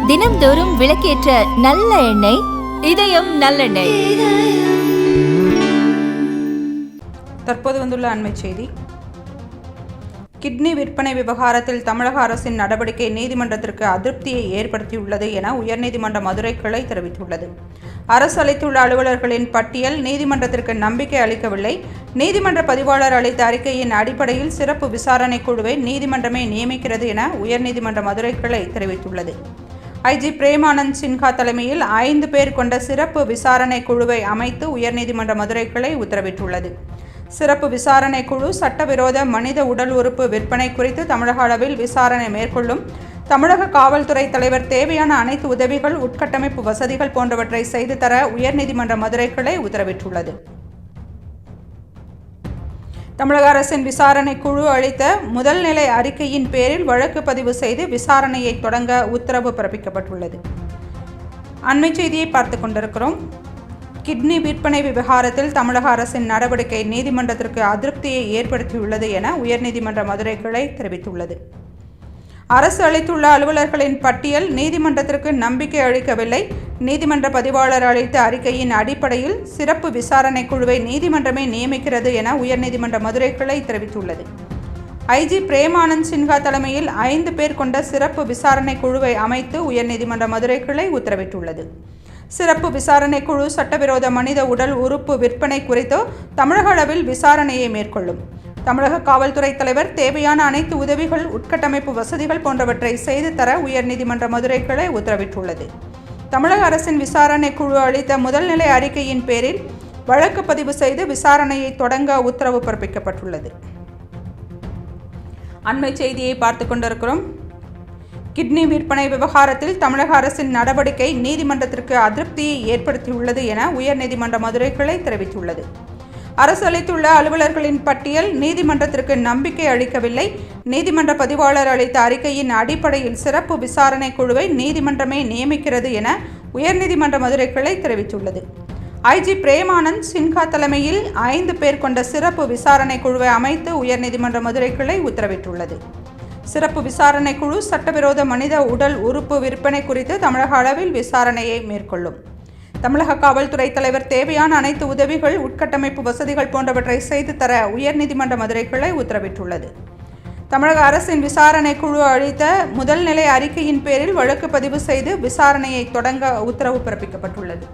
தினம்தோறும் விளக்கேற்ற நல்ல எண்ணெய் இதயம் நல்லெண்ணெய். தற்போது வந்துள்ள அண்மை செய்தி. கிட்னி விற்பனை விவகாரத்தில் தமிழக அரசின் நடவடிக்கை நீதிமன்றத்திற்கு அதிருப்தியை ஏற்படுத்தியுள்ளது என உயர்நீதிமன்ற மதுரை கிளை தெரிவித்துள்ளது. அரசு அளித்துள்ள அலுவலர்களின் பட்டியல் நீதிமன்றத்திற்கு நம்பிக்கை அளிக்கவில்லை. நீதிமன்ற பதிவாளர் அளித்த அறிக்கையின் அடிப்படையில் சிறப்பு விசாரணை குழுவை நீதிமன்றமே நியமிக்கிறது என உயர்நீதிமன்ற மதுரை கிளை தெரிவித்துள்ளது. ஐஜி பிரேமானந்த் சின்ஹா தலைமையில் 5 பேர் கொண்ட சிறப்பு விசாரணை குழுவை அமைத்து உயர்நீதிமன்ற மதுரை கிளை உத்தரவிட்டுள்ளது. சிறப்பு விசாரணை குழு சட்டவிரோத மனித உடல் உறுப்பு விற்பனை குறித்து தமிழக அளவில் விசாரணை மேற்கொள்ளும். தமிழக காவல்துறை தலைவர் தேவையான அனைத்து உதவிகள், உட்கட்டமைப்பு வசதிகள் போன்றவற்றை செய்து தர உயர்நீதிமன்ற மதுரை கிளை உத்தரவிட்டுள்ளது. தமிழக அரசின் விசாரணை குழு அளித்த முதல் நிலை அறிக்கையின் பேரில் வழக்கு பதிவு செய்து விசாரணையை தொடங்க உத்தரவு பிறப்பிக்கப்பட்டுள்ளது. அண்மை செய்தியை பார்த்து கொண்டிருக்கிறோம். கிட்னி விற்பனை விவகாரத்தில் தமிழக அரசின் நடவடிக்கை நீதிமன்றத்திற்கு அதிருப்தியை ஏற்படுத்தியுள்ளது என உயர்நீதிமன்ற மதுரை கிளை தெரிவித்துள்ளது. அரசு அளித்துள்ள அலுவலர்களின் பட்டியல் நீதிமன்றத்திற்கு நம்பிக்கை அளிக்கவில்லை. நீதிமன்ற பதிவாளர் அளித்த அறிக்கையின் அடிப்படையில் சிறப்பு விசாரணை குழுவை நீதிமன்றமே நியமிக்கிறது என உயர்நீதிமன்ற மதுரை கிளை தெரிவித்துள்ளது. ஐஜி பிரேமானந்த் சின்ஹா தலைமையில் 5 பேர் கொண்ட சிறப்பு விசாரணை குழுவை அமைத்து உயர்நீதிமன்ற மதுரை கிளை உத்தரவிட்டுள்ளது. சிறப்பு விசாரணை குழு சட்டவிரோத மனித உடல் உறுப்பு விற்பனை குறித்து தமிழக அளவில் விசாரணையை மேற்கொள்ளும். தமிழக காவல்துறை தலைவர் தேவையான அனைத்து உதவிகள், உட்கட்டமைப்பு வசதிகள் போன்றவற்றை செய்து தர உயர்நீதிமன்ற மதுரை கிளை உத்தரவிட்டுள்ளது. தமிழக அரசின் விசாரணை குழு அளித்த முதல் நிலை அறிக்கையின் பேரில் வழக்கு பதிவு செய்து விசாரணையை தொடங்க உத்தரவு பிறப்பிக்கப்பட்டுள்ளது. அண்மை செய்தியை பார்த்து கொண்டிருக்கிறோம். கிட்னி விற்பனை விவகாரத்தில் தமிழக அரசின் நடவடிக்கை நீதிமன்றத்திற்கு அதிருப்தியை ஏற்படுத்தியுள்ளது என உயர்நீதிமன்ற மதுரை கிளை தெரிவித்துள்ளது. அரசு அளித்துள்ள அலுவலர்களின் பட்டியல் நீதிமன்றத்திற்கு நம்பிக்கை அளிக்கவில்லை. நீதிமன்ற பதிவாளர் அளித்த அறிக்கையின் அடிப்படையில் சிறப்பு விசாரணை குழுவை நீதிமன்றமே நியமிக்கிறது என உயர்நீதிமன்ற மதுரை கிளை தெரிவித்துள்ளது. ஐஜி பிரேமானந்த் சின்ஹா தலைமையில் 5 பேர் கொண்ட சிறப்பு விசாரணை குழுவை அமைத்து உயர்நீதிமன்ற மதுரை கிளை உத்தரவிட்டுள்ளது. சிறப்பு விசாரணை குழு சட்டவிரோத மனித உடல் உறுப்பு விற்பனை குறித்து தமிழக அளவில் விசாரணையை மேற்கொள்ளும். தமிழக காவல்துறை தலைவர் தேவையான அனைத்து உதவிகள், உட்கட்டமைப்பு வசதிகள் போன்றவற்றை செய்து தர உயர்நீதிமன்ற மதுரை கிளை உத்தரவிட்டுள்ளது. தமிழக அரசின் விசாரணை குழு அளித்த முதல் நிலை அறிக்கையின் பேரில் வழக்கு பதிவு செய்து விசாரணையை தொடங்க உத்தரவு பிறப்பிக்கப்பட்டுள்ளது.